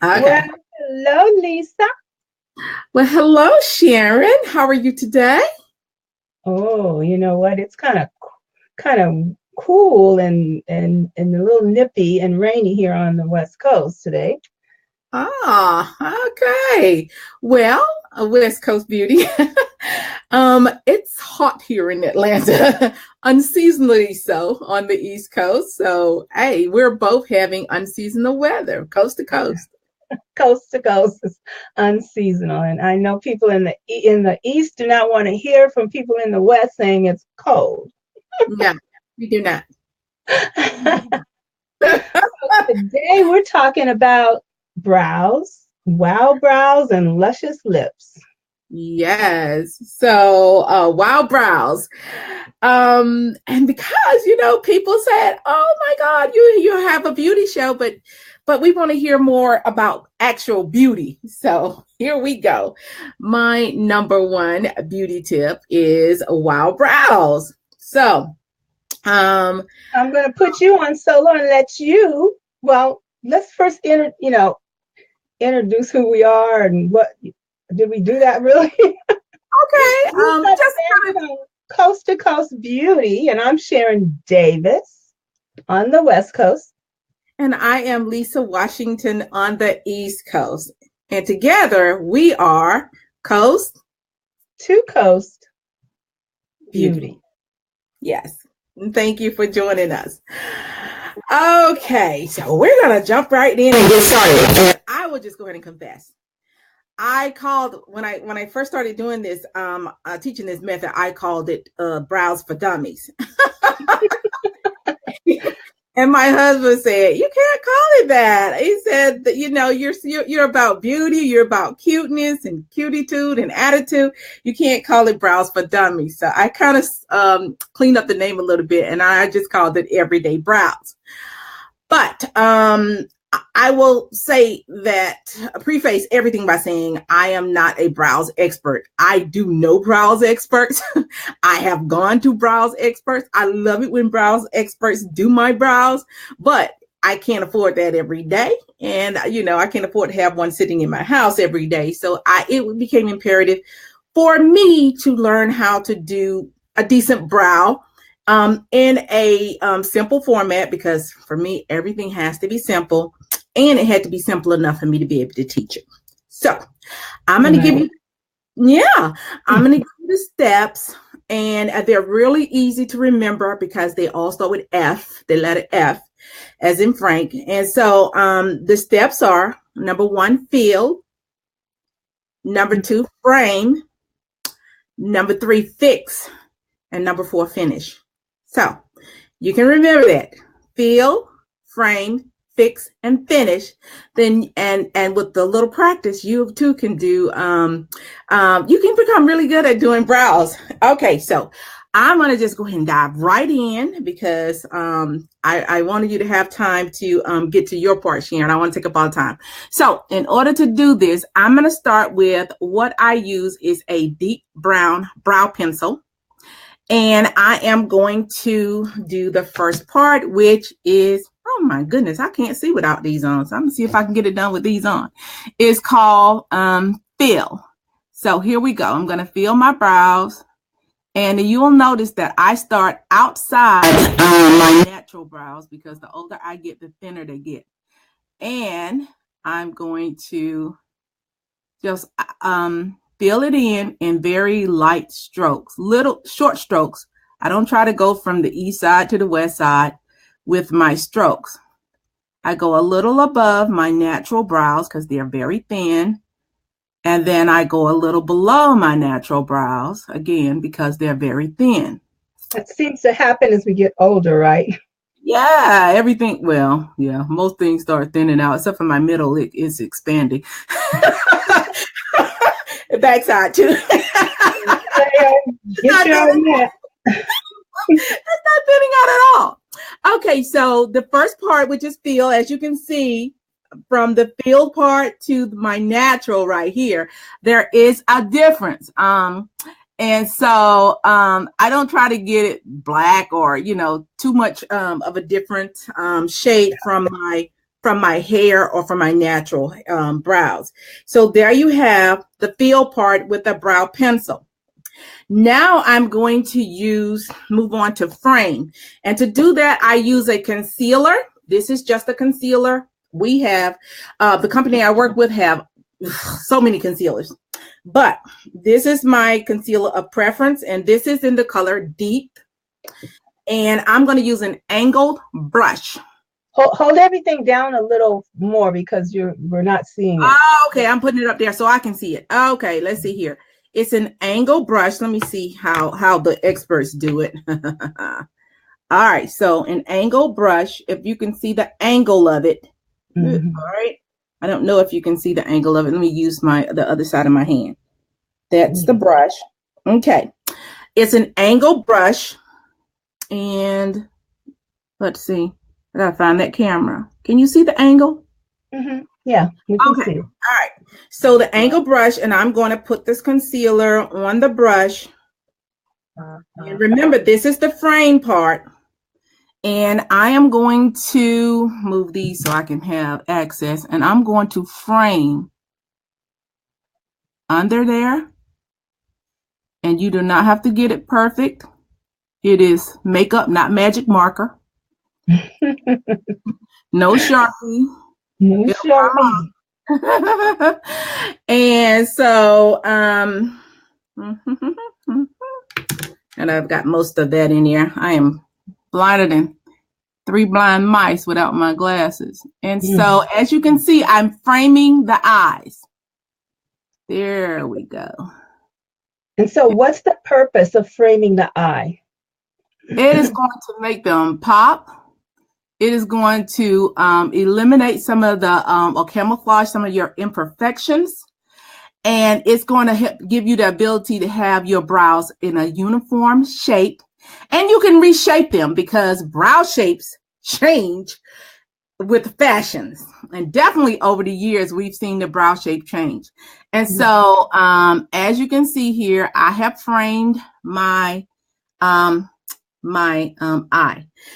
Okay. Well, hello, Lisa. Well, hello, Sharon. How are you today? Oh, you know what? It's kind of cool and a little nippy and rainy here on the West Coast today. Okay. Well, a West Coast beauty. It's hot here in Atlanta, unseasonably so on the East Coast. So, hey, we're both having unseasonal weather, coast to coast. Coast to coast is unseasonal, and I know people in the East do not want to hear from people in the West saying it's cold. No, we do not. Today we're talking about brows, wow brows, and luscious lips. Yes. So, wow brows. And because, people said, oh my God, you have a beauty show, but we want to hear more about actual beauty. So here we go. My number one beauty tip is wow brows. So, I'm going to put you on solo and let you, well, let's first introduce who we are and what did we do that really? okay. Just Coast to Coast Beauty, and I'm Sharon Davis on the West Coast. And I am Lisa Washington on the East Coast. And together we are Coast to Coast Beauty. Yes. Thank you for joining us. Okay, so we're going to jump right in and get started. And I will just go ahead and confess. I called, when I first started doing this, teaching this method, I called it Brows for Dummies. And my husband said, you can't call it that. He said that, you're about beauty, you're about cuteness and cutitude and attitude. You can't call it Brows for Dummies. So I kind of cleaned up the name a little bit and I just called it Everyday Brows. But I will say that, preface everything by saying I am not a brows expert. I do know brows experts. I have gone to brows experts. I love it when brows experts do my brows, but I can't afford that every day. And, I can't afford to have one sitting in my house every day. So it became imperative for me to learn how to do a decent brow in a simple format, because for me, everything has to be simple. And it had to be simple enough for me to be able to teach it. So I'm going to give you, I'm going to give you the steps, and they're really easy to remember because they all start with F, the letter F, as in Frank. And so the steps are: number 1, feel; number 2, frame; number 3, fix; and number 4, finish. So you can remember that: feel, frame, fix, and finish. Then and with the little practice, you too can do you can become really good at doing brows. Okay, so I'm going to just go ahead and dive right in because I wanted you to have time to get to your part, Sharon. I want to take up all the time. So in order to do this, I'm going to start with what I use is a deep brown brow pencil. And I am going to do the first part, which is, oh my goodness, I can't see without these on. So I'm going to see if I can get it done with these on. It's called fill. So here we go. I'm going to fill my brows. And you will notice that I start outside my natural brows because the older I get, the thinner they get. And I'm going to just fill it in very light strokes, little short strokes. I don't try to go from the east side to the west side with my strokes. I go a little above my natural brows because they're very thin. And then I go a little below my natural brows, again, because they're very thin. That seems to happen as we get older, right? Yeah, everything. Well, yeah, most things start thinning out, except for my middle. It is expanding. The backside too. It's not thinning out at all. Okay, so the first part, which is feel, as you can see from the feel part to my natural right here, there is a difference. And so I don't try to get it black or, too much of a different shade from from my hair or from my natural brows. So there you have the fill part with the brow pencil. Now I'm going to move on to frame. And to do that, I use a concealer. This is just a concealer. We have, the company I work with have so many concealers. But this is my concealer of preference. And this is in the color Deep. And I'm going to use an angled brush. Hold everything down a little more because we're not seeing it. Oh, okay. I'm putting it up there so I can see it. Okay, let's see here. It's an angle brush. Let me see how the experts do it. All right. So an angle brush, if you can see the angle of it. Mm-hmm. All right. I don't know if you can see the angle of it. Let me use the other side of my hand. That's the brush. Okay. It's an angle brush. And let's see. I gotta find that camera. Can you see the angle? Mm-hmm. Yeah, we can see it. All right. So the angle brush, and I'm going to put this concealer on the brush. And remember, this is the frame part. And I am going to move these so I can have access. And I'm going to frame under there. And you do not have to get it perfect. It is makeup, not magic marker. No Sharpie. No Sharpie. And so, and I've got most of that in here. I am blinder than 3 blind mice without my glasses. And so, as you can see, I'm framing the eyes. There we go. And so what's the purpose of framing the eye? It is going to make them pop. It is going to eliminate some of the or camouflage some of your imperfections. And it's going to help give you the ability to have your brows in a uniform shape. And you can reshape them because brow shapes change with fashions. And definitely over the years, we've seen the brow shape change. And so as you can see here, I have framed my eye.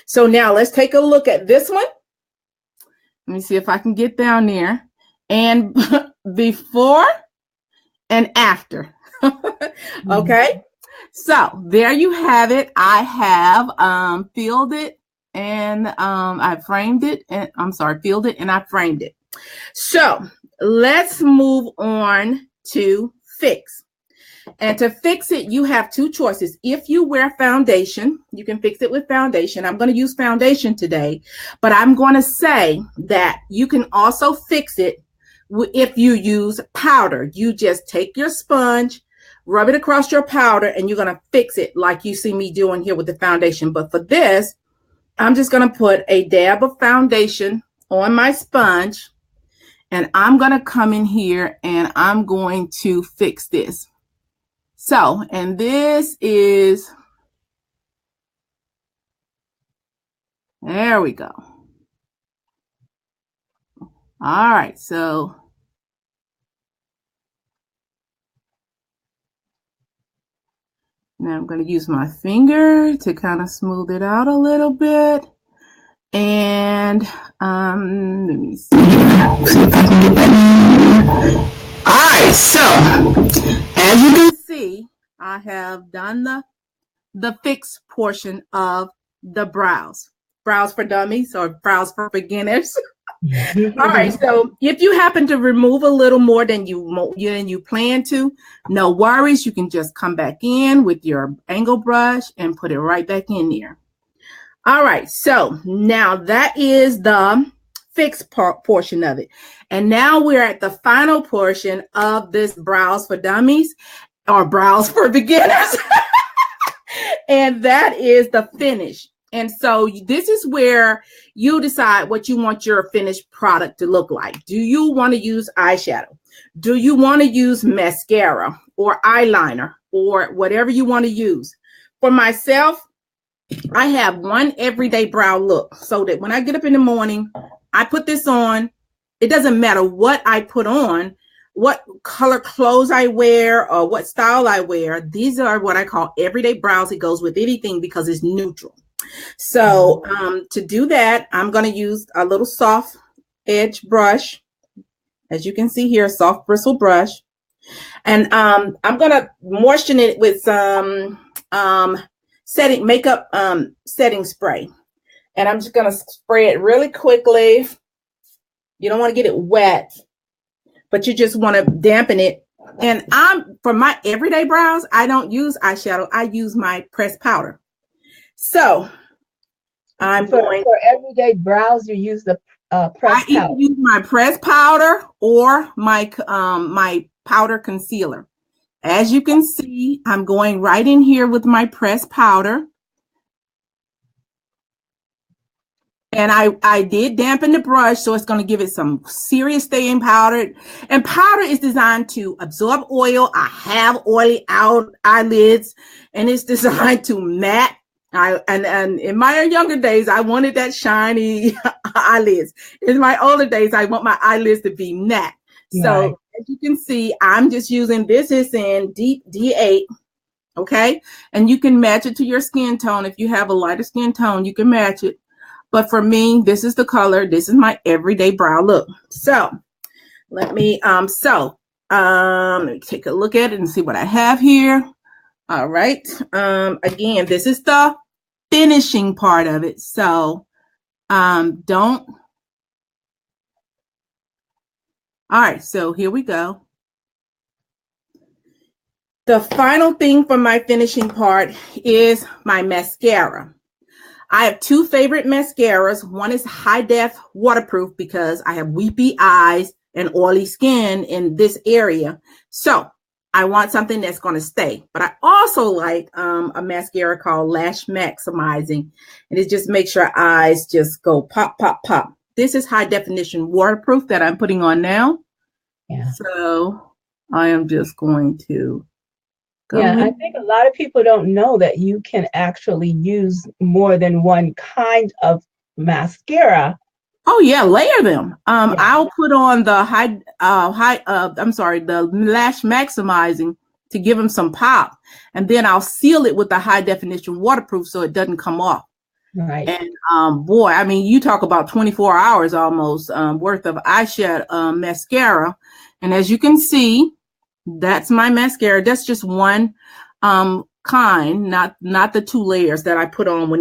So now let's take a look at this one. Let me see if I can get down there. And before and after. Okay. So there you have it. I have filled it and I framed it. And I'm sorry, filled it and I framed it. So let's move on to fix. And to fix it, you have 2 choices. If you wear foundation, you can fix it with foundation. I'm going to use foundation today, but I'm going to say that you can also fix it if you use powder. You just take your sponge, rub it across your powder, and you're going to fix it like you see me doing here with the foundation. But for this, I'm just going to put a dab of foundation on my sponge, and I'm going to come in here and I'm going to fix this. So, and this is, there we go. All right, so now I'm going to use my finger to kind of smooth it out a little bit. And let me see. All right, so as you can see, I have done the fix portion of the brows for dummies or brows for beginners. All right, so if you happen to remove a little more than you plan to, no worries. You can just come back in with your angle brush and put it right back in there. All right, so now that is the fix portion of it. And now we're at the final portion of this brows for dummies or brows for beginners. And that is the finish. And so this is where you decide what you want your finished product to look like. Do you want to use eyeshadow? Do you want to use mascara or eyeliner or whatever you want to use? For myself, I have one everyday brow look so that when I get up in the morning, I put this on. It doesn't matter what I put on, what color clothes I wear or what style I wear. These are what I call everyday brows. It goes with anything because it's neutral. So to do that, I'm going to use a little soft edge brush. As you can see here, soft bristle brush. And I'm gonna moisten it with some makeup setting spray. And I'm just gonna spray it really quickly. You don't want to get it wet, but you just want to dampen it. And for my everyday brows, I don't use eyeshadow. I use my pressed powder. So for everyday brows, you use the pressed powder. I either use my pressed powder or my powder concealer. As you can see, I'm going right in here with my pressed powder. And I did dampen the brush, so it's going to give it some serious staying powder. And powder is designed to absorb oil. I have oily eyelids, and it's designed to matte. And in my younger days, I wanted that shiny eyelids. In my older days, I want my eyelids to be matte. Right. So as you can see, I'm just using this is in deep D8. Okay. And you can match it to your skin tone. If you have a lighter skin tone, you can match it. But for me, this is the color. This is my everyday brow look. So let me take a look at it and see what I have here. All right. Again, this is the finishing part of it. So don't. All right. So here we go. The final thing for my finishing part is my mascara. I have two favorite mascaras. One is high def waterproof because I have weepy eyes and oily skin in this area. So I want something that's going to stay. But I also like a mascara called Lash Maximizing. And it just makes your eyes just go pop, pop, pop. This is high definition waterproof that I'm putting on now. Yeah. So I am just going to I think a lot of people don't know that you can actually use more than one kind of mascara. Oh yeah, layer them. I'll put on the the Lash Maximizing to give them some pop, and then I'll seal it with the high definition waterproof so it doesn't come off. Right. And boy, I mean, you talk about 24 hours almost worth of eyeshadow mascara, and as you can see. That's my mascara. That's just one kind, not the two layers that I put on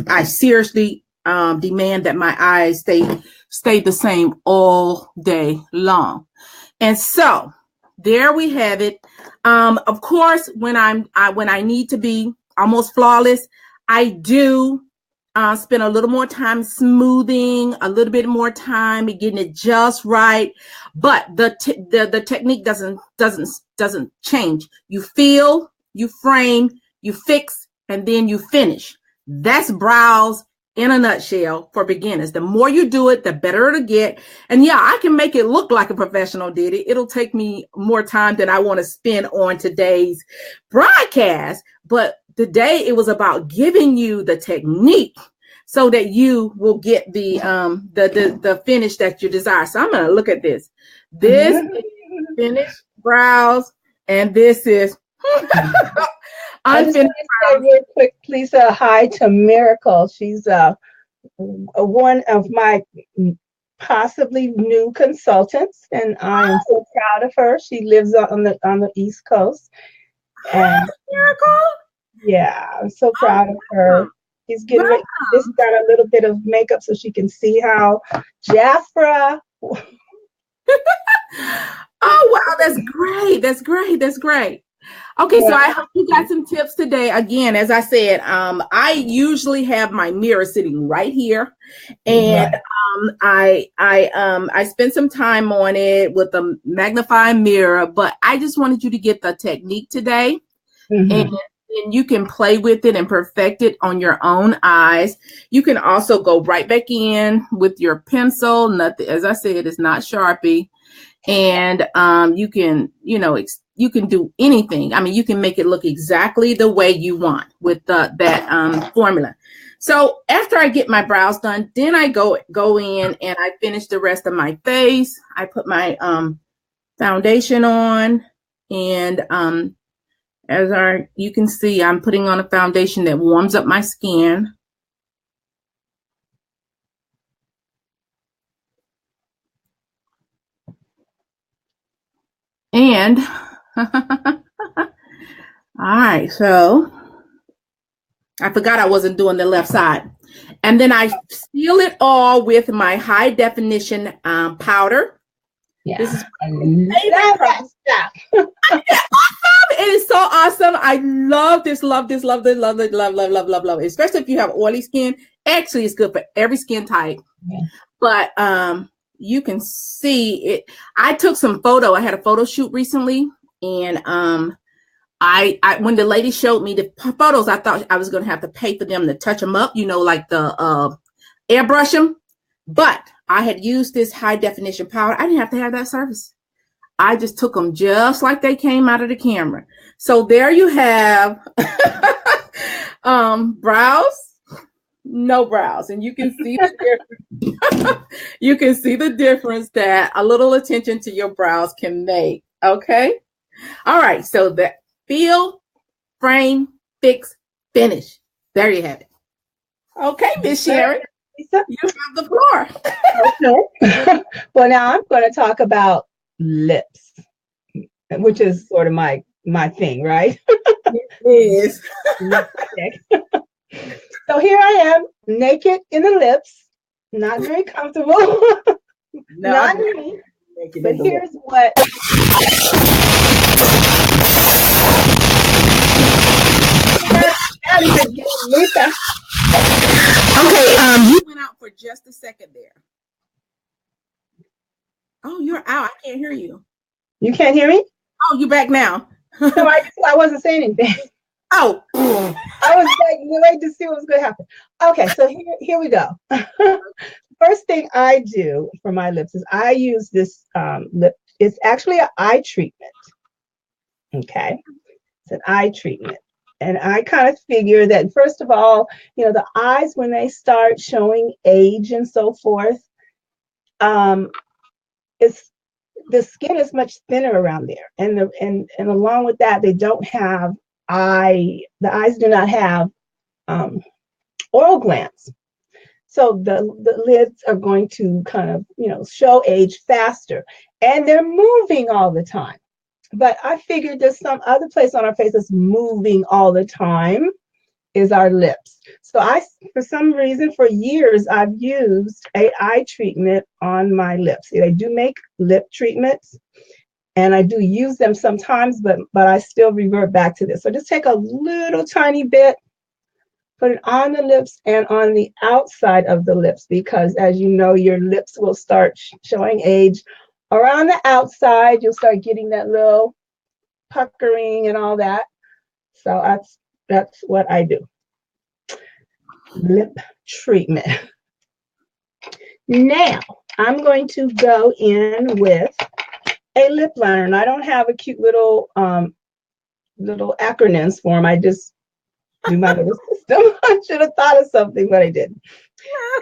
I seriously demand that my eyes stay the same all day long. And so there we have it. Of course, when I need to be almost flawless, I do spend a little more time smoothing, a little bit more time getting it just right. But the technique doesn't change. You feel, you frame, you fix, and then you finish. That's brows in a nutshell for beginners. The more you do it, the better it'll get. And yeah, I can make it look like a professional did it. It'll take me more time than I want to spend on today's broadcast. But today it was about giving you the technique so that you will get the finish that you desire. So I'm going to look at this. This is finished brows, and this is unfinished brows. Real quick, please hi to Miracle. She's one of my possibly new consultants, and I am so proud of her. She lives on the East Coast. And Miracle? Yeah, I'm so proud of her. She's getting ready. Just got a little bit of makeup so she can see how Jafra. Oh, wow. That's great. That's great. That's great. Okay, so I hope you got some tips today. Again, as I said, I usually have my mirror sitting right here, and I spent some time on it with a magnifying mirror. But I just wanted you to get the technique today, and you can play with it and perfect it on your own eyes. You can also go right back in with your pencil. Nothing, as I said, it's not Sharpie, and you can, you can do anything. I mean, you can make it look exactly the way you want with that formula. So after I get my brows done, then I go in and I finish the rest of my face. I put my foundation on, and you can see, I'm putting on a foundation that warms up my skin. And all right, so I forgot I wasn't doing the left side. And then I seal it all with my high definition powder. Yeah, This is I love that stuff. It is so awesome. I love this, love this, love this, love it, love it. Especially if you have oily skin. Actually, it's good for every skin type. Yeah. But you can see it. I took some photo. I had a photo shoot recently, and I when the lady showed me the photos, I thought I was going to have to pay for them to touch them up, like the airbrush them. But I had used this high definition powder. I didn't have to have that service. I just took them just like they came out of the camera. So there you have brows, no brows. And you can see the difference. You can see the difference that a little attention to your brows can make. Okay. All right. So the feel, frame, fix, finish. There you have it. Okay, Miss Sharon, you have the floor. Okay. Well, now I'm going to talk about lips, which is sort of my thing, right? It is. So here I am, naked in the lips, not very comfortable. No, not me. But here's what. Okay, you went out for just a second there. Oh, you're out. I can't hear you. You can't hear me? Oh, you're back now. No, I wasn't saying anything. Oh. I was waiting to see what was going to happen. Okay, so here we go. First thing I do for my lips is I use this lip. It's actually an eye treatment. Okay, it's an eye treatment. And I kind of figure that, first of all, the eyes, when they start showing age and so forth, it's the skin is much thinner around there. And along with that, they don't have the eyes do not have oil glands. So the lids are going to kind of, show age faster. And they're moving all the time. But I figured there's some other place on our face that's moving all the time is our lips. So for some reason, for years, I've used an eye treatment on my lips. I do make lip treatments, and I do use them sometimes, but I still revert back to this. So just take a little tiny bit, put it on the lips and on the outside of the lips, because as you know, your lips will start showing age. Around the outside, you'll start getting that little puckering and all that. So that's what I do. Lip treatment. Now, I'm going to go in with a lip liner, and I don't have a cute little acronyms for them. I just do my little system. I should have thought of something, but I didn't.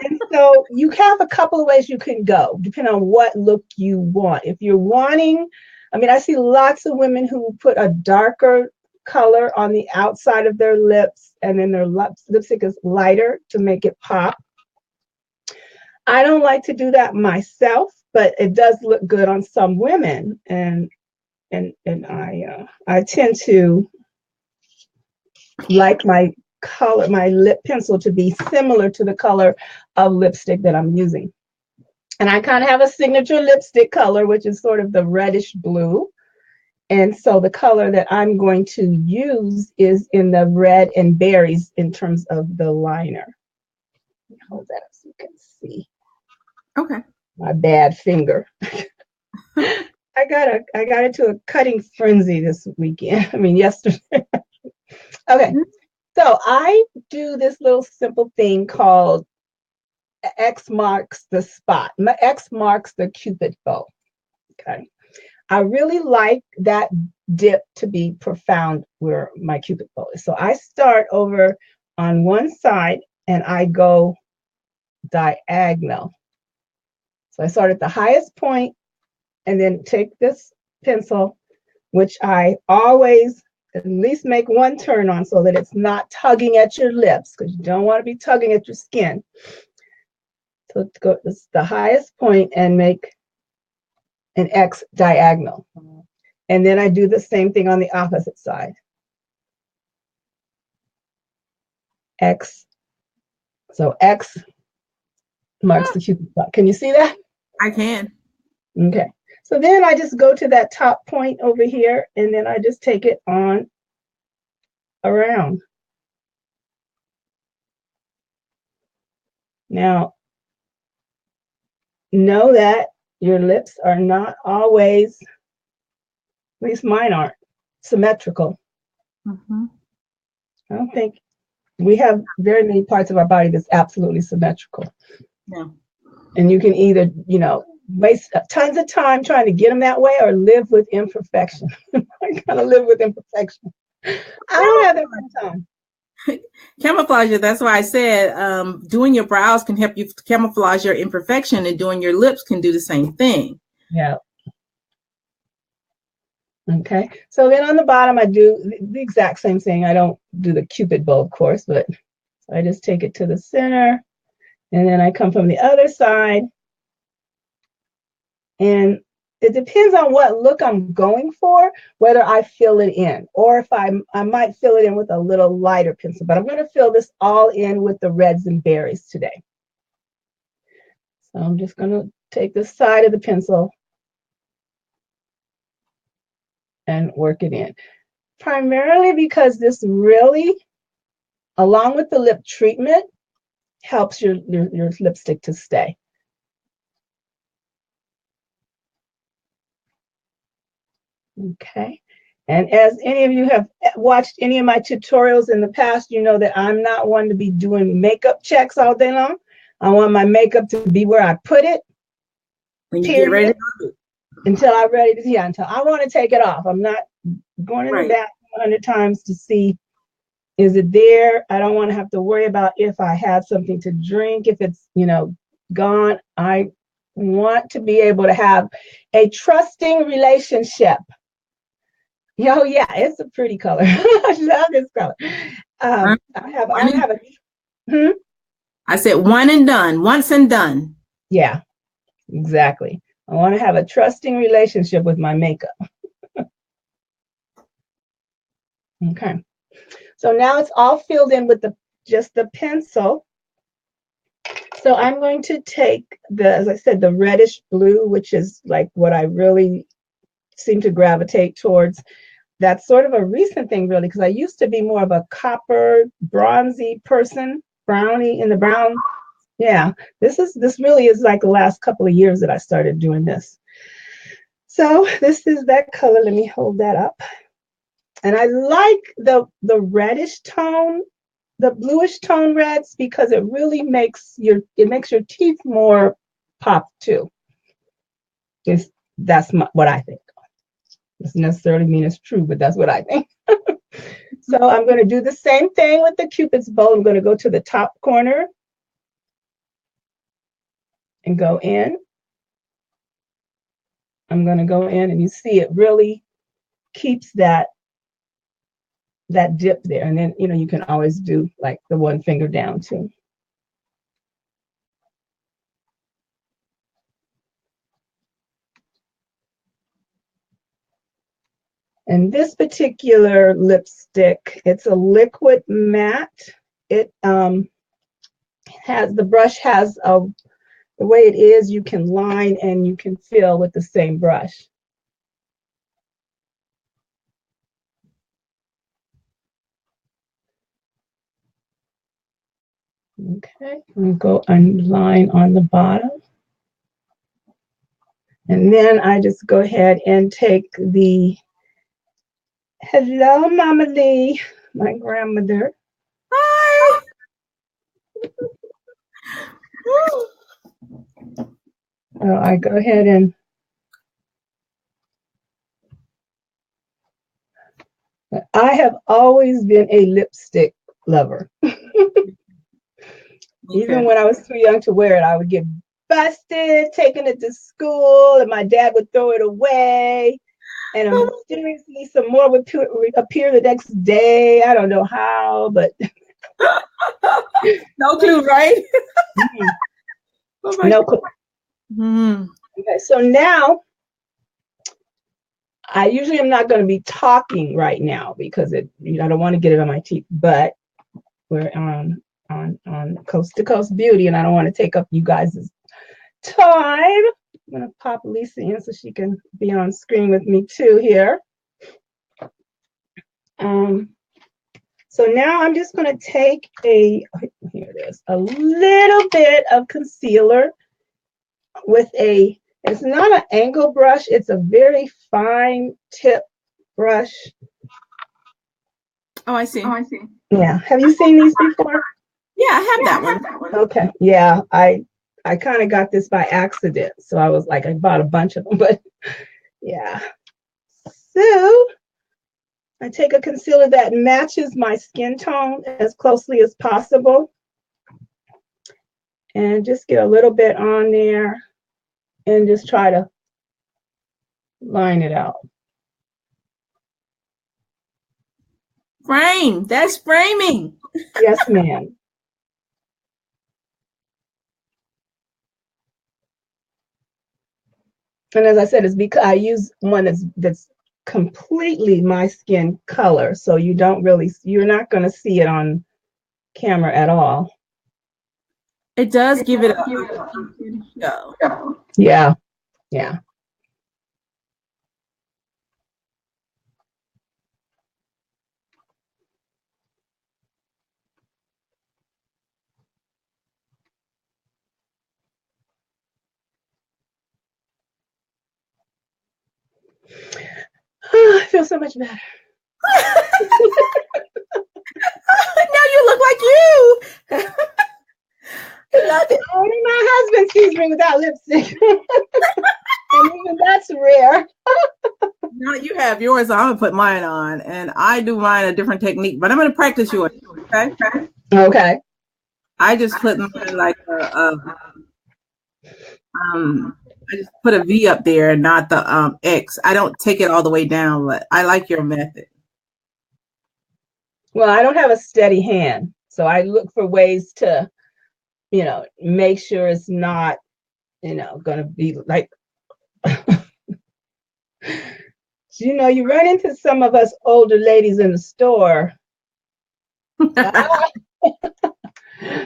And so you have a couple of ways you can go, depending on what look you want. If you're wanting, I see lots of women who put a darker color on the outside of their lips, and then their lipstick is lighter to make it pop. I don't like to do that myself, but it does look good on some women, and I tend to like my lip pencil to be similar to the color of lipstick that I'm using. And I kind of have a signature lipstick color, which is sort of the reddish blue. And so the color that I'm going to use is in the red and berries in terms of the liner. Hold that up so you can see. Okay. My bad finger. I got into a cutting frenzy this weekend. Yesterday. Okay. So I do this little simple thing called X marks the spot. X marks the Cupid bow. Okay. I really like that dip to be profound where my Cupid bow is. So I start over on one side and I go diagonal. So I start at the highest point and then take this pencil, which I always at least make one turn on so that it's not tugging at your lips, because you don't want to be tugging at your skin. So go to the highest point and make an X diagonal. And then I do the same thing on the opposite side. X. So X marks the Cupid spot. Can you see that? I can. Okay. So then I just go to that top point over here, and then I just take it on around. Now, know that your lips are not always, at least mine aren't, symmetrical. Mm-hmm. I don't think we have very many parts of our body that's absolutely symmetrical. Yeah. And you can either, waste tons of time trying to get them that way or live with imperfection. I kind of live with imperfection. I don't have that much time. Camouflage it. That's why I said doing your brows can help you camouflage your imperfection, and doing your lips can do the same thing. Yeah. Okay. So then on the bottom, I do the exact same thing. I don't do the Cupid bow, of course, but I just take it to the center, and then I come from the other side. And it depends on what look I'm going for, whether I fill it in, or if I might fill it in with a little lighter pencil, but I'm going to fill this all in with the reds and berries today. So I'm just going to take the side of the pencil and work it in. Primarily because this really, along with the lip treatment, helps your lipstick to stay. Okay. And as any of you have watched any of my tutorials in the past, you know that I'm not one to be doing makeup checks all day long. I want my makeup to be where I put it. When you get ready. Until I'm ready to, until I want to take it off. I'm not going in the bathroom 100 times to see, is it there? I don't want to have to worry about if I have something to drink, if it's, gone. I want to be able to have a trusting relationship. Oh yeah, it's a pretty color. I love this color. I said one and done, once and done. Yeah, exactly. I want to have a trusting relationship with my makeup. Okay. So now it's all filled in with just the pencil. So I'm going to take as I said, the reddish blue, which is like what I really seem to gravitate towards. That's sort of a recent thing, really, because I used to be more of a copper, bronzy person, brownie in the brown. Yeah, this really is like the last couple of years that I started doing this. So this is that color. Let me hold that up. And I like the reddish tone, the bluish tone reds, because it really makes your teeth more pop too. That's what I think. Doesn't necessarily mean it's true, but that's what I think. So I'm going to do the same thing with the Cupid's bow. I'm going to go to the top corner and go in. I'm going to go in, and you see it really keeps that dip there. And then, you can always do like the one finger down too. And this particular lipstick, it's a liquid matte. It the brush has the way it is, you can line and you can fill with the same brush. Okay, I'm going to go and line on the bottom. And then I just go ahead and take hello, Mama Lee, my grandmother. Hi. So I go ahead and I have always been a lipstick lover. Even when I was too young to wear it, I would get busted taking it to school, and my dad would throw it away. And mysteriously, some more would appear the next day. I don't know how, but no clue, right? No clue. Okay, so now I usually am not going to be talking right now because I don't want to get it on my teeth, but we're on Coast to Coast Beauty, and I don't want to take up you guys' time. I'm going to pop Lisa in so she can be on screen with me too here. So now I'm just going to take here it is, a little bit of concealer with it's not an angle brush, it's a very fine tip brush. Oh, I see. Yeah. Have you seen these before? Yeah, I have that one. Okay. Yeah, I kind of got this by accident. So I was like, I bought a bunch of them, but yeah. So I take a concealer that matches my skin tone as closely as possible. And just get a little bit on there and just try to line it out. Frame. That's framing. Yes, ma'am. And as I said, it's because I use one that's completely my skin color. So you're not going to see it on camera at all. It does give it a show. Yeah. Yeah. I feel so much better. Now you look like you. Only my husband sees me without lipstick. And even that's rare. Now that you have yours, I'm gonna put mine on, and I do mine a different technique, but I'm gonna practice yours. Okay. Okay. I just put mine like I just put a V up there, not the X. I don't take it all the way down, but I like your method. Well, I don't have a steady hand, so I look for ways to, make sure it's not, going to be like, you run into some of us older ladies in the store.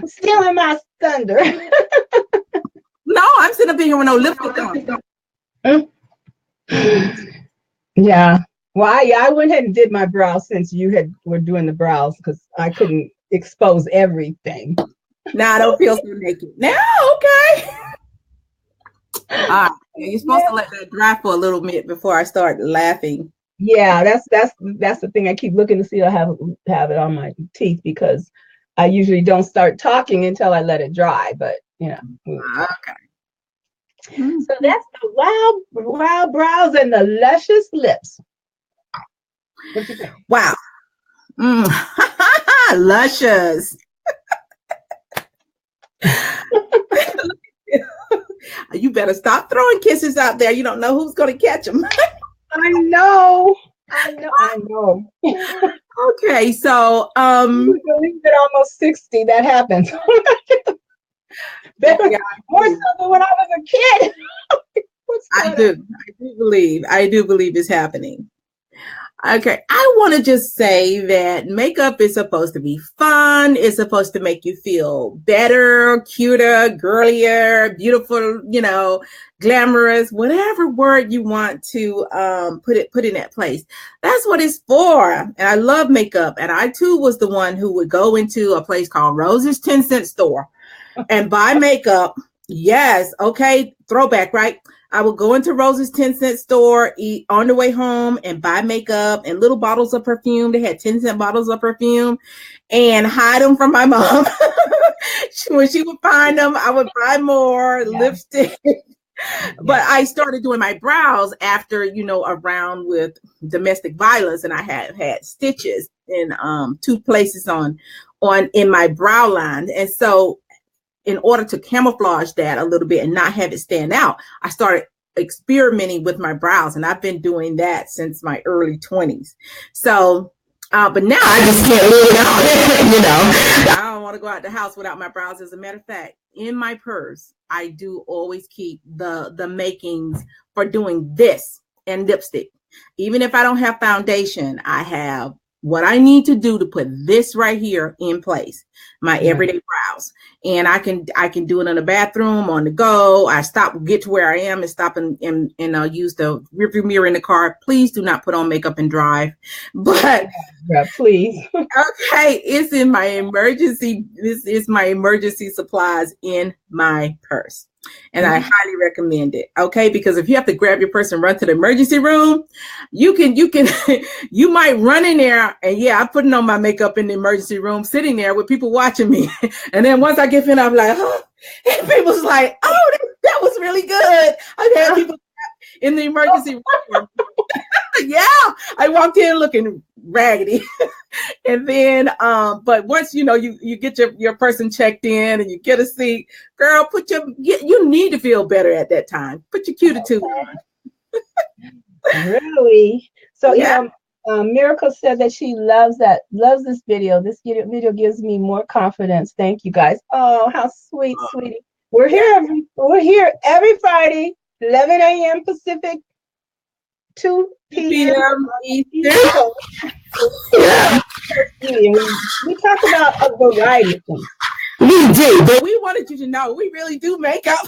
Stealing my thunder. No, I'm sitting up here with no lipstick on. Yeah. Well, I went ahead and did my brows since you were doing the brows because I couldn't expose everything. Now I don't feel so naked. Now, okay. All right. You're supposed to let that dry for a little bit before I start laughing. Yeah, that's the thing. I keep looking to see if I have it on my teeth because I usually don't start talking until I let it dry. But Okay. So that's the wild brows and the luscious lips. What you think? Wow. Luscious. You better stop throwing kisses out there. You don't know who's going to catch them. I know. Okay, so you believe it, almost 60. That happens. More so than when I was a kid. I do believe it's happening. Okay, I want to just say that makeup is supposed to be fun. It's supposed to make you feel better, cuter, girlier, beautiful, glamorous, whatever word you want to put in that place. That's what it's for. And I love makeup. And I too was the one who would go into a place called Rose's 10-cent store and buy makeup. Yes. Okay. Throwback, right? I would go into Rose's 10-cent store, eat on the way home and buy makeup and little bottles of perfume. They had 10-cent bottles of perfume and hide them from my mom. When she would find them, I would buy more lipstick. But I started doing my brows after, around with domestic violence, and I had stitches in 2 places in my brow line. And so in order to camouflage that a little bit and not have it stand out, I started experimenting with my brows, and I've been doing that since my early 20s. So, but now I just can't live without it, I don't want to go out the house without my brows. As a matter of fact, in my purse, I do always keep the makings for doing this and lipstick. Even if I don't have foundation, I have what I need to do to put this right here in place, my everyday brows. And I can do it in the bathroom, on the go. I get to where I am and stop and use the rearview mirror in the car. Please do not put on makeup and drive. But please. Okay, it's in my emergency. This is my emergency supplies in my purse. And I highly recommend it. Okay, because if you have to grab your purse and run to the emergency room, you might run in there and I'm putting on my makeup in the emergency room, sitting there with people watching me. And then once I get finished, I'm like, oh, and people's like, oh, that was really good. I've had people in the emergency room. I walked in looking raggedy. And then, but once, you get your person checked in and you get a seat, girl, you need to feel better at that time. Put your cutitude on. Really? So, Miracle said that she loves this video. This video gives me more confidence. Thank you guys. Oh, how sweet, sweetie. We're here every Friday, 11 a.m. Pacific, 2 p.m. Eastern. We talk about a variety of things. We do, but we wanted you to know we really do makeup.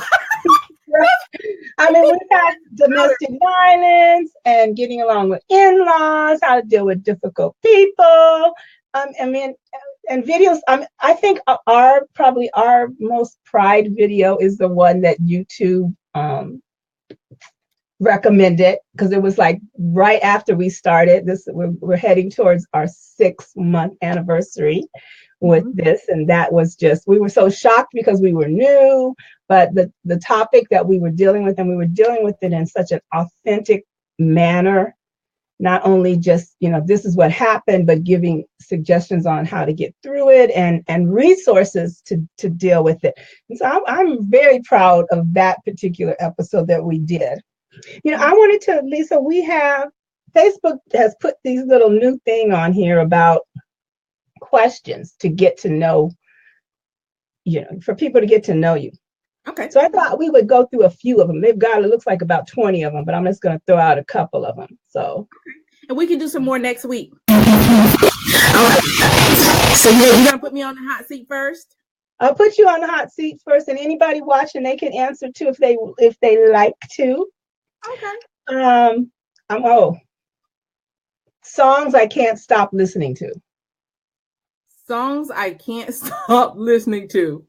I mean, we've had domestic violence and getting along with in-laws, how to deal with difficult people. And videos. I think probably our most pride video is the one that YouTube recommended, because it was like right after we started this. We're heading towards our 6-month anniversary with this, and that was just, we were so shocked because we were new, but the topic that we were dealing with, and we were dealing with it in such an authentic manner, not only just, this is what happened, but giving suggestions on how to get through it and resources to deal with it. And so I'm very proud of that particular episode that we did. I wanted to, Lisa, Facebook has put these little new thing on here about questions to get to know, for people to get to know you. Okay. So I thought we would go through a few of them. It looks like about 20 of them, but I'm just going to throw out a couple of them. So, and we can do some more next week. Okay. So you're going to put me on the hot seat first? I'll put you on the hot seat first, and anybody watching, they can answer too if they like to. Okay. Songs I can't stop listening to. Songs I can't stop listening to.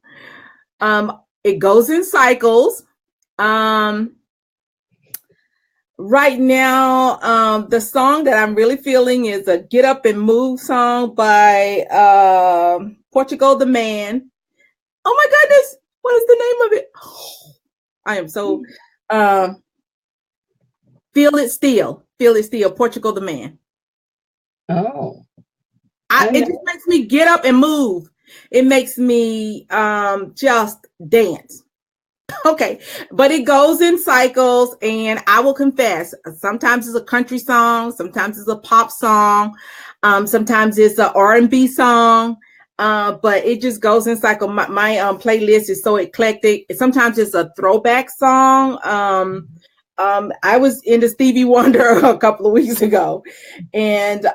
It goes in cycles. Right now, the song that I'm really feeling is a Get Up and Move song by Portugal the Man. Oh my goodness, what is the name of it? I am so Feel It Still, Portugal the Man. Oh. It just makes me get up and move. It makes me just dance. Okay, but it goes in cycles, and I will confess, sometimes it's a country song, sometimes it's a pop song, sometimes it's an R&B song, but it just goes in cycle. My playlist is so eclectic. Sometimes it's a throwback song. I was into Stevie Wonder a couple of weeks ago, and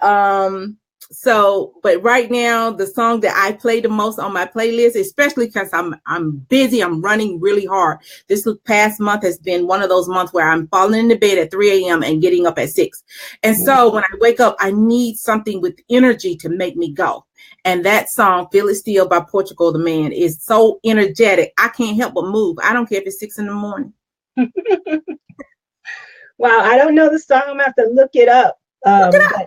but right now, the song that I play the most on my playlist, especially because I'm busy, I'm running really hard. This past month has been one of those months where I'm falling into bed at 3 a.m. and getting up at 6. And so when I wake up, I need something with energy to make me go. And that song, Feel It Still by Portugal the Man, is so energetic. I can't help but move. I don't care if it's 6 in the morning. Wow, I don't know the song. I'm going to have to look it up. Look it up.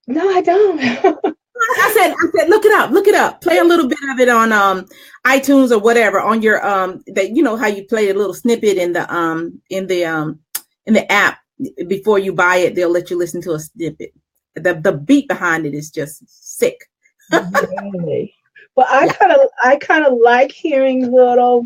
No, I don't. I said, look it up. Play a little bit of it on iTunes or whatever on your that how you play a little snippet in the app before you buy it. They'll let you listen to a snippet. The beat behind it is just sick. Really? Well, I kind of like hearing little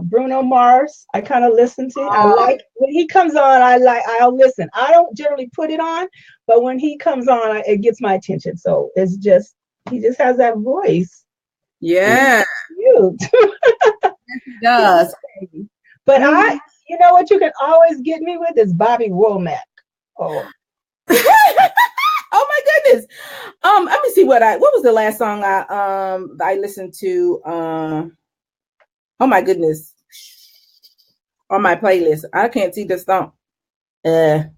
Bruno Mars. I kind of listen to. I like when he comes on. I'll listen. I don't generally put it on, but when he comes on, it gets my attention. So it's just he just has that voice. Yeah, cute. Yes, he does. But you know what you can always get me with is Bobby Womack. Oh. Oh my goodness. Let me see what was the last song I listened to? Oh my goodness. On my playlist. I can't see the song. The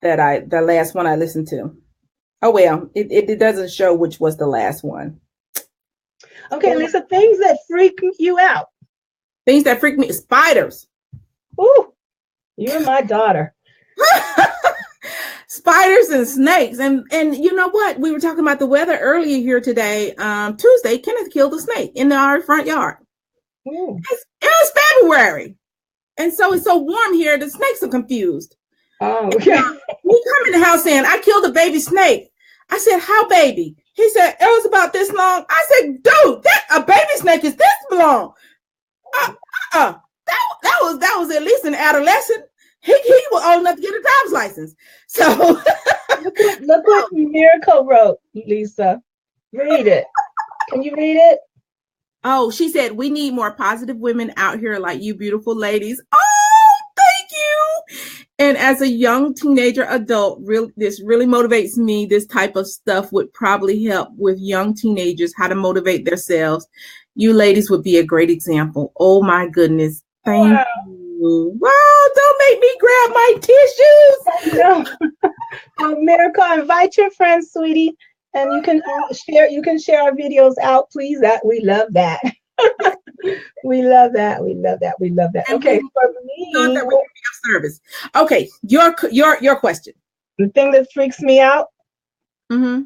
last one I listened to. Oh well, it doesn't show which was the last one. Okay, Lisa, things that freak you out. Things that freak me, spiders. Ooh, you're my daughter. Spiders and snakes. And you know what? We were talking about the weather earlier here today. Tuesday, Kenneth killed a snake in our front yard. Ooh. It was February. And so it's so warm here, the snakes are confused. Oh, okay. We come in the house saying, I killed a baby snake. I said, how baby? He said, it was about this long. I said, dude, a baby snake is this long. That was at least an adolescent. He was old enough to get a driver's license. So look what Miracle wrote, Lisa. Read it. Can you read it? Oh, she said, we need more positive women out here like you beautiful ladies. Oh, thank you. And as a young teenager adult, this really motivates me. This type of stuff would probably help with young teenagers how to motivate themselves. You ladies would be a great example. Oh my goodness. Thank you. Wow, don't make me grab my tissues. No. Miracle, invite your friends, sweetie. And you can share our videos out, please. We love that. We love that. Okay, for me, that we can be of service. Okay, your question. The thing that freaks me out. Mm-hmm.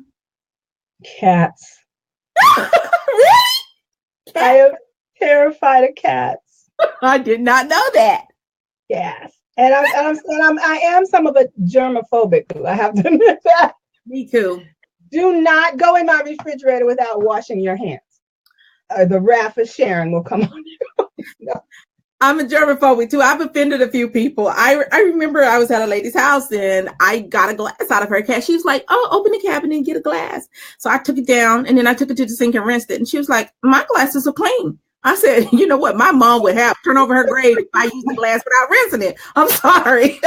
Cats. Really? I am terrified of cats. I did not know that. Yes, and I am some of a germophobic. I have to admit that. Me too. Do not go in my refrigerator without washing your hands. The wrath of Sharon will come on you. No. I'm a germaphobe too. I've offended a few people. I remember I was at a lady's house and I got a glass out of her cat. She was like, oh, open the cabinet and get a glass. So I took it down and then I took it to the sink and rinsed it. And she was like, my glasses are clean. I said, you know what? My mom would have turn over her grave if I used the glass without rinsing it. I'm sorry.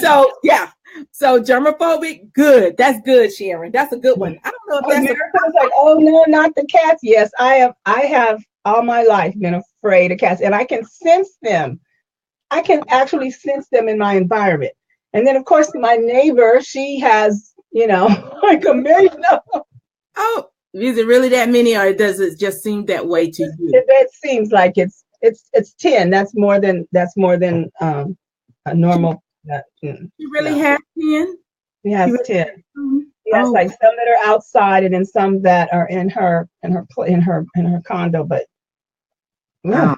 So yeah. So germophobic, good. That's good, Sharon. That's a good one. I don't know if that's like, oh no, not the cats. Yes, I have all my life been afraid of cats, and I can sense them. I can actually sense them in my environment. And then of course my neighbor, she has, like a million of them. Oh, is it really that many, or does it just seem that way to you? It seems like it's 10. That's more than a normal. You really have 10? He has 10. He has like some that are outside and then some that are in her condo. But and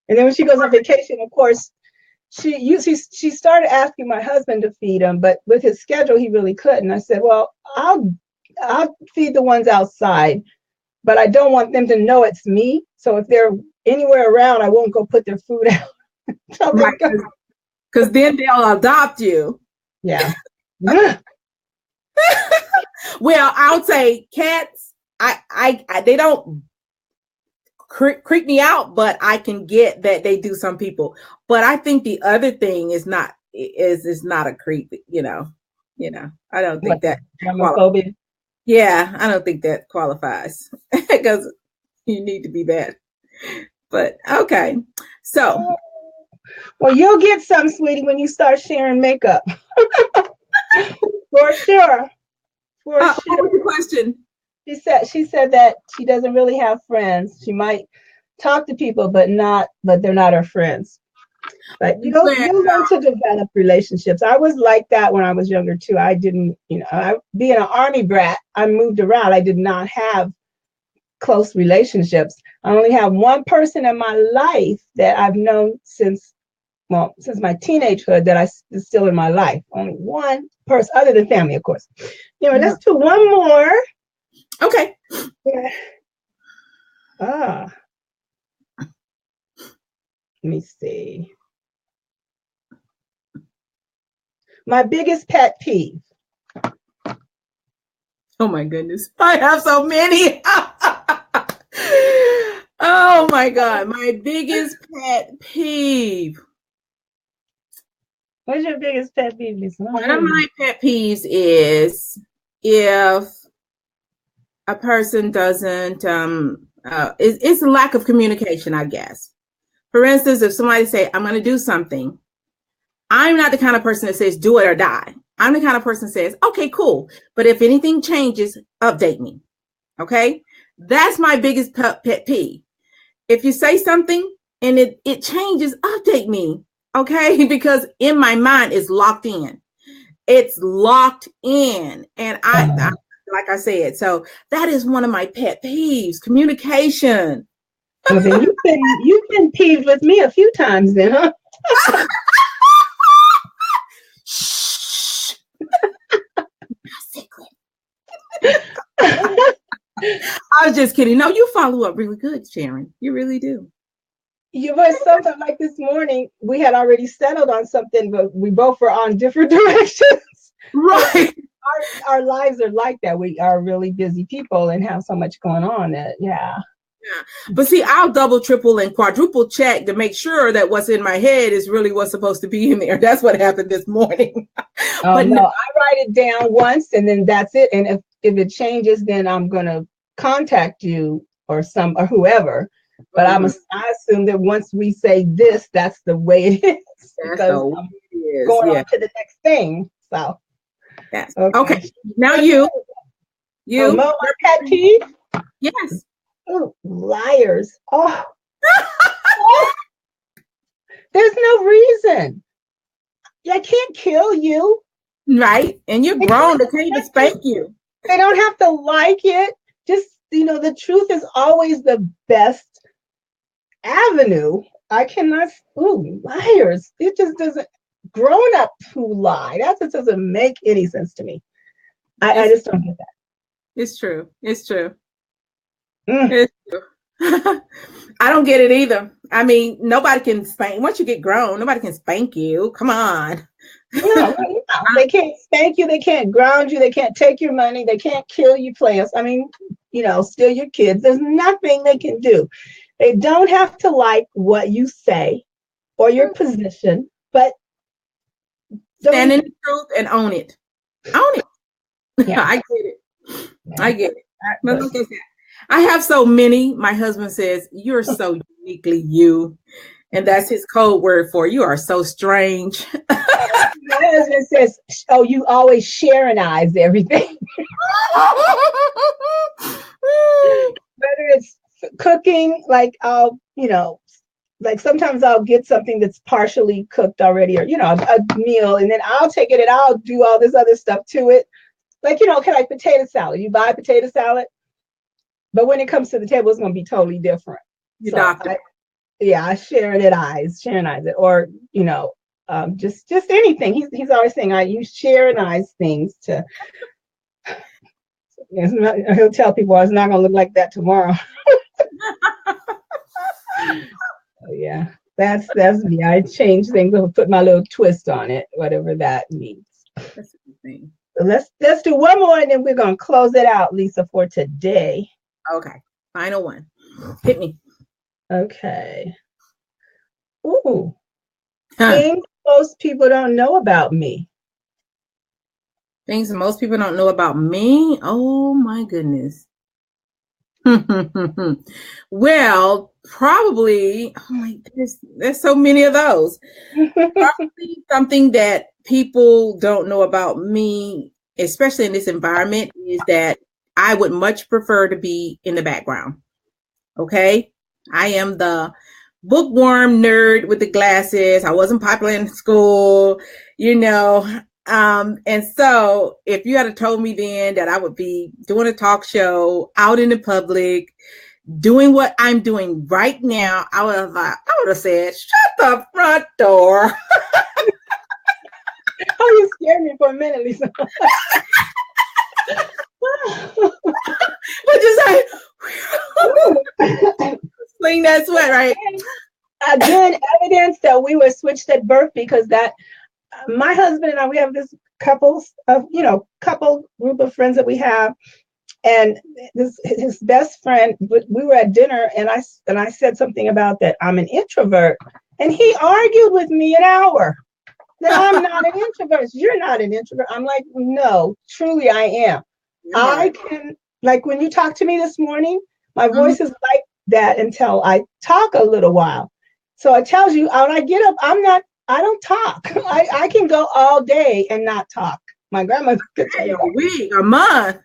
then when she goes on vacation, of course, she started asking my husband to feed him, but with his schedule, he really couldn't. I said, well, I'll feed the ones outside, but I don't want them to know it's me. So if they're anywhere around, I won't go put their food out. Because then they'll adopt you. Yeah. Well, I would say cats, they don't creep me out, but I can get that they do some people. But I think the other thing is not a creep, I don't think that homophobia. Yeah, I don't think that qualifies because you need to be that. But okay. So well, you'll get some, sweetie, when you start sharing makeup. For sure. What was the question? She said that she doesn't really have friends. She might talk to people, but they're not her friends. But you learn to develop relationships. I was like that when I was younger too. I didn't, being an army brat, I moved around. I did not have close relationships. I only have one person in my life that I've known since my teenagehood that is still in my life. Only one person, other than family, of course. Let's do one more. Okay. Yeah. Let me see. My biggest pet peeve. Oh my goodness. I have so many. Oh my God. My biggest pet peeve. What's your biggest pet peeve, Lisa? One of my pet peeves is if a person doesn't, it's a lack of communication, I guess. For instance, if somebody say, I'm going to do something, I'm not the kind of person that says, do it or die. I'm the kind of person that says, okay, cool. But if anything changes, update me. Okay. That's my biggest pet peeve. If you say something and it changes, update me. Okay. Because in my mind, it's locked in. It's locked in. And I like I said, so that is one of my pet peeves, communication. Well, then you've been peeved with me a few times then, huh? Shh. Secret. I was just kidding. No, you follow up really good, Sharon. You really do. You were something like this morning. We had already settled on something, but we both were on different directions. Right. Our lives are like that. We are really busy people and have so much going on that, yeah. But see, I'll double, triple, and quadruple check to make sure that what's in my head is really what's supposed to be in there. That's what happened this morning. But no, I write it down once and then that's it. And if it changes, then I'm gonna contact you or whoever. But I assume that once we say this, that's the way it is. Because I'm going on to the next thing. So yes. Okay. Now you. My pet peeve? Yes. Oh, liars. Oh. There's no reason. I can't kill you. Right. And you're grown. They can't even spank you. They don't have to like it. Just, the truth is always the best avenue. I cannot, liars. It just doesn't, grown up who lie. That just doesn't make any sense to me. I just don't get that. It's true. It's true. It's true. I don't get it either. I mean, nobody can spank. Once you get grown, nobody can spank you. Come on. No, they can't spank you. They can't ground you. They can't take your money. They can't kill you, plants. I mean, steal your kids. There's nothing they can do. They don't have to like what you say or your position, but stand in the truth and own it. Own it. Yeah. I get it. Yeah. I get it. I have so many. My husband says, you're so uniquely you. And that's his code word for you are so strange. My husband says, oh, you always SharenDize everything. Whether it's cooking, like I'll, like sometimes I'll get something that's partially cooked already or, a meal, and then I'll take it and I'll do all this other stuff to it. Like, like potato salad. You buy potato salad, but when it comes to the table, it's going to be totally different. I SharenDize it, or, just anything. He's always saying, you SharenDize things to, he'll tell people it's not going to look like that tomorrow. Yeah, that's me. I change things and put my little twist on it, whatever that means. That's a good thing. So let's do one more and then we're going to close it out, Lisa, for today. Okay. Final one. Hit me. Okay. Ooh. Things most people don't know about me. Things that most people don't know about me? Oh, my goodness. Well, probably, there's so many of those. Probably something that people don't know about me, especially in this environment, is that I would much prefer to be in the background. Okay. I am the bookworm nerd with the glasses. I wasn't popular in school, and so if you had told me then that I would be doing a talk show out in the public, doing what I'm doing right now, I would have said, shut the front door. Oh, you scared me for a minute, Lisa. But just like sling that sweat, right? Again, evidence that we were switched at birth, because that my husband and I, we have this couple group of friends that we have, and his best friend, we were at dinner and I said something about that I'm an introvert, and he argued with me an hour. I'm not an introvert. You're not an introvert. I'm like, no, truly I am. I can, like when you talk to me this morning, my voice is like that until I talk a little while. So it tells you when I get up, I don't talk. I can go all day and not talk. My grandmother could tell you. A week, a month.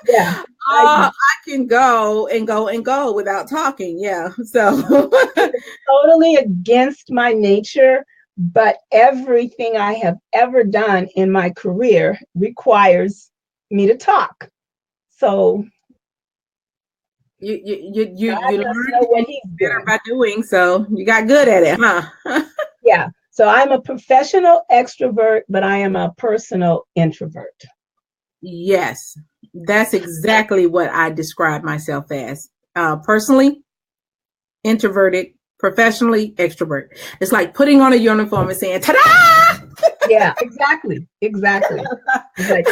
Yeah. I can go without talking. Yeah. So it's totally against my nature, but everything I have ever done in my career requires me to talk. So you learn what he's doing by doing, so you got good at it, huh? Yeah. So I'm a professional extrovert, but I am a personal introvert. Yes, that's exactly what I describe myself as. Personally, introverted, professionally, extrovert. It's like putting on a uniform and saying, ta-da! Yeah, exactly. It's like,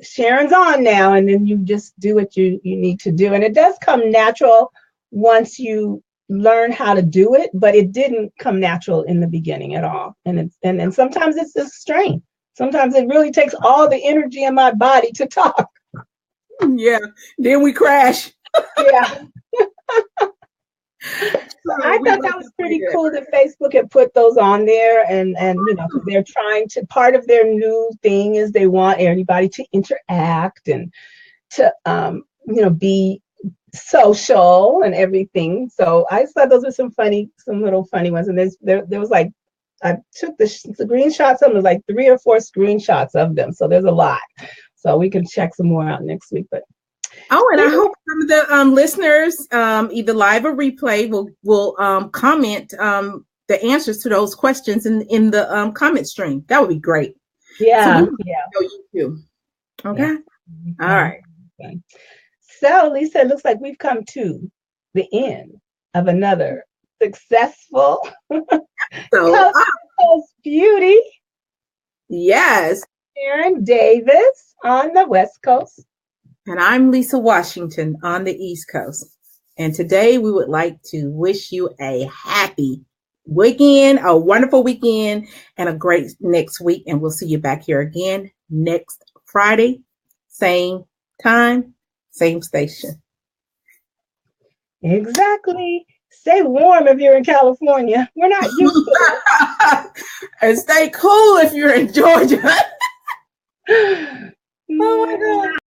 Sharon's on now, and then you just do what you need to do. And it does come natural once you learn how to do it, but it didn't come natural in the beginning at all. And sometimes it's a strain. Sometimes it really takes all the energy in my body to talk. Yeah, then we crash. Yeah. So I thought that was pretty cool that Facebook had put those on there, and because they're trying to, part of their new thing is they want everybody to interact and to be social and everything. So I thought those were some little funny ones. And there was like, I took the screenshots of them. There's like 3 or 4 screenshots of them. So there's a lot. So we can check some more out next week. But and I hope some of the listeners, either live or replay, will comment the answers to those questions in the comment stream. That would be great. Yeah. So you too. Okay. Yeah. All right. Okay. So Lisa, it looks like we've come to the end of another successful Coast Beauty. Yes. SharenD Davis on the West Coast. And I'm Lisa Washington on the East Coast. And today we would like to wish you a happy weekend, a wonderful weekend, and a great next week. And we'll see you back here again next Friday, same time, same station. Exactly. Stay warm if you're in California. We're not used to it. And stay cool if you're in Georgia. Oh my God.